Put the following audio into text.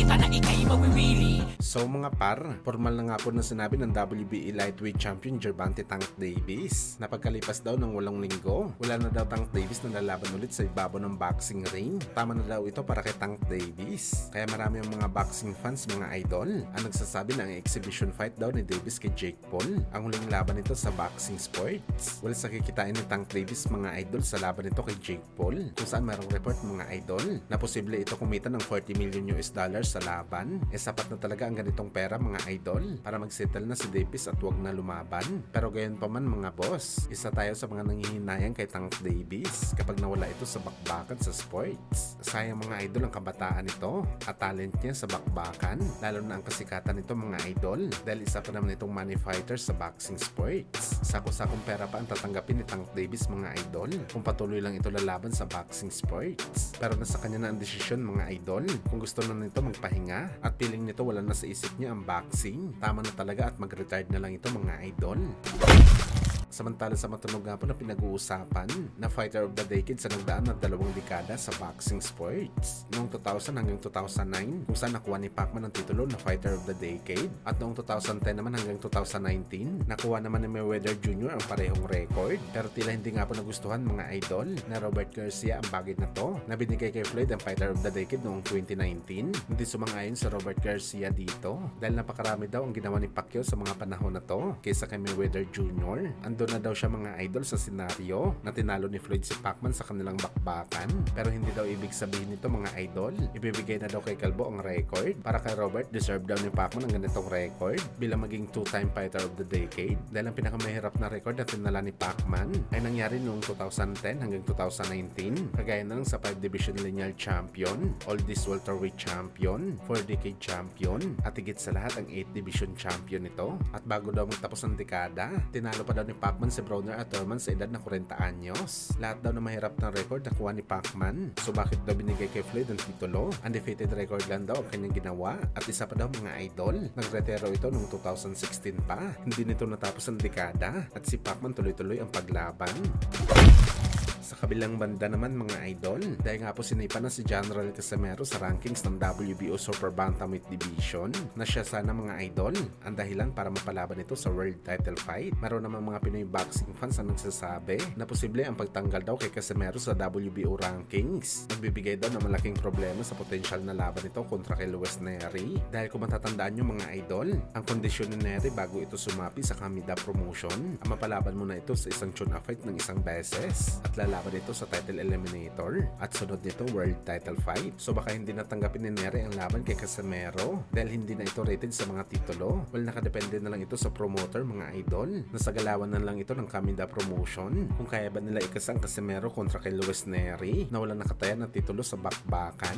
ka na ikay mawiwili. So mga par, formal na nga po na sinabi ng WBA Lightweight Champion Gervonta Tank Davis na pagkalipas daw ng 8 linggo, wala na daw Tank Davis na lalaban ulit sa ibabaw ng boxing ring. Tama na daw ito para kay Tank Davis. Kaya marami ang mga boxing fans, mga idol, ang nagsasabi na ang exhibition fight daw ni Davis kay Jake Paul ang huling laban nito sa boxing sports. Well, sa kikitain ni Tank Davis mga idol sa laban nito kay Jake Paul, kung saan mayroong report mga idol na posible ito kumita ng $40 million sa laban, sapat na talaga ang ganitong pera mga idol para mag-settle na si Davis at wag na lumaban. Pero gayon pa man mga boss, isa tayo sa mga nangihinayang kay Tank Davis kapag nawala ito sa bakbakan sa sports. Sayang mga idol ang kabataan nito at talent niya sa bakbakan, lalo na ang kasikatan nito mga idol dahil isa pa naman itong money fighter sa boxing sports. Sako-sakong pera pa ang tatanggapin ni Tank Davis mga idol kung patuloy lang ito lalaban sa boxing sports. Pero nasa kanya na ang desisyon mga idol kung gusto na nito magpahinga at feeling nito wala na sa isip niya ang boxing. Tama na talaga at mag-retired na lang ito mga idol. Samantala sa matunog nga po na pinag-uusapan na Fighter of the Decade sa nagdaan na 2 dekada sa boxing sports. Noong 2000 hanggang 2009 kung saan nakuha ni Pacman ang titulo na Fighter of the Decade at noong 2010 naman hanggang 2019 nakuha naman ni Mayweather Jr. ang parehong record. Pero tila hindi nga po nagustuhan mga idol na Robert Garcia ang bagay na to na binigay kay Floyd ang Fighter of the Decade noong 2019. Hindi sumang-ayon sa Robert Garcia dito dahil napakarami daw ang ginawa ni Pacquiao sa mga panahon na to kaysa kay Mayweather Jr. Doon na daw siya mga idol sa senaryo na tinalo ni Floyd si Pacman sa kanilang bakbakan. Pero hindi daw ibig sabihin nito mga idol ibibigay na daw kay Calvo ang record. Para kay Robert, deserve daw ni Pacman ang ganitong record bilang maging 2-time Fighter of the Decade dahil ang pinakamahirap na record na tinala ni Pacman ay nangyari noong 2010 hanggang 2019 kagaya na lang sa 5 Division Lineal Champion, Oldies Welterweight Champion, 4 Decade Champion at higit sa lahat ang 8 Division Champion ito. At bago daw magtapos ng dekada, tinalo pa daw ni Pacman si Broner at Thurman sa edad na 40 anyos. Lahat daw na mahirap ng record nakuha ni Pacman. So bakit daw binigay kay Floyd ang titulo? Undefeated record lang daw ang kanyang ginawa. At isa pa daw mga idol, nagretero ito noong 2016 pa. Hindi nito natapos ang dekada at si Pacman tuloy-tuloy ang paglaban. Sa kabilang banda naman mga idol, dahil nga po sinipa na si General Casimero sa rankings ng WBO Super Bantamweight Division na siya sana mga idol ang dahilan para mapalaban ito sa world title fight. Meron naman mga Pinoy boxing fans na nagsasabi na posible ang pagtanggal daw kay Casimero sa WBO rankings nagbibigay daw ng malaking problema sa potensyal na laban ito kontra kay Luis Nery. Dahil kung matatandaan nyo mga idol, ang kondisyon ni Nery bago ito sumapi sa Kamida Promotion, ang mapalaban mo na ito sa isang tune fight ng isang beses at lalaban dito sa title eliminator at sunod nito world title fight. So baka hindi natanggapin ni Nery ang laban kay Casimero dahil hindi na ito rated sa mga titulo. Well, nakadepende na lang ito sa promoter mga idol. Nasa galawan na lang ito ng Kamida Promotion kung kaya ba nila ikasang Casimero kontra kay Luis Nery na walang nakatayan ng titulo sa bakbakan.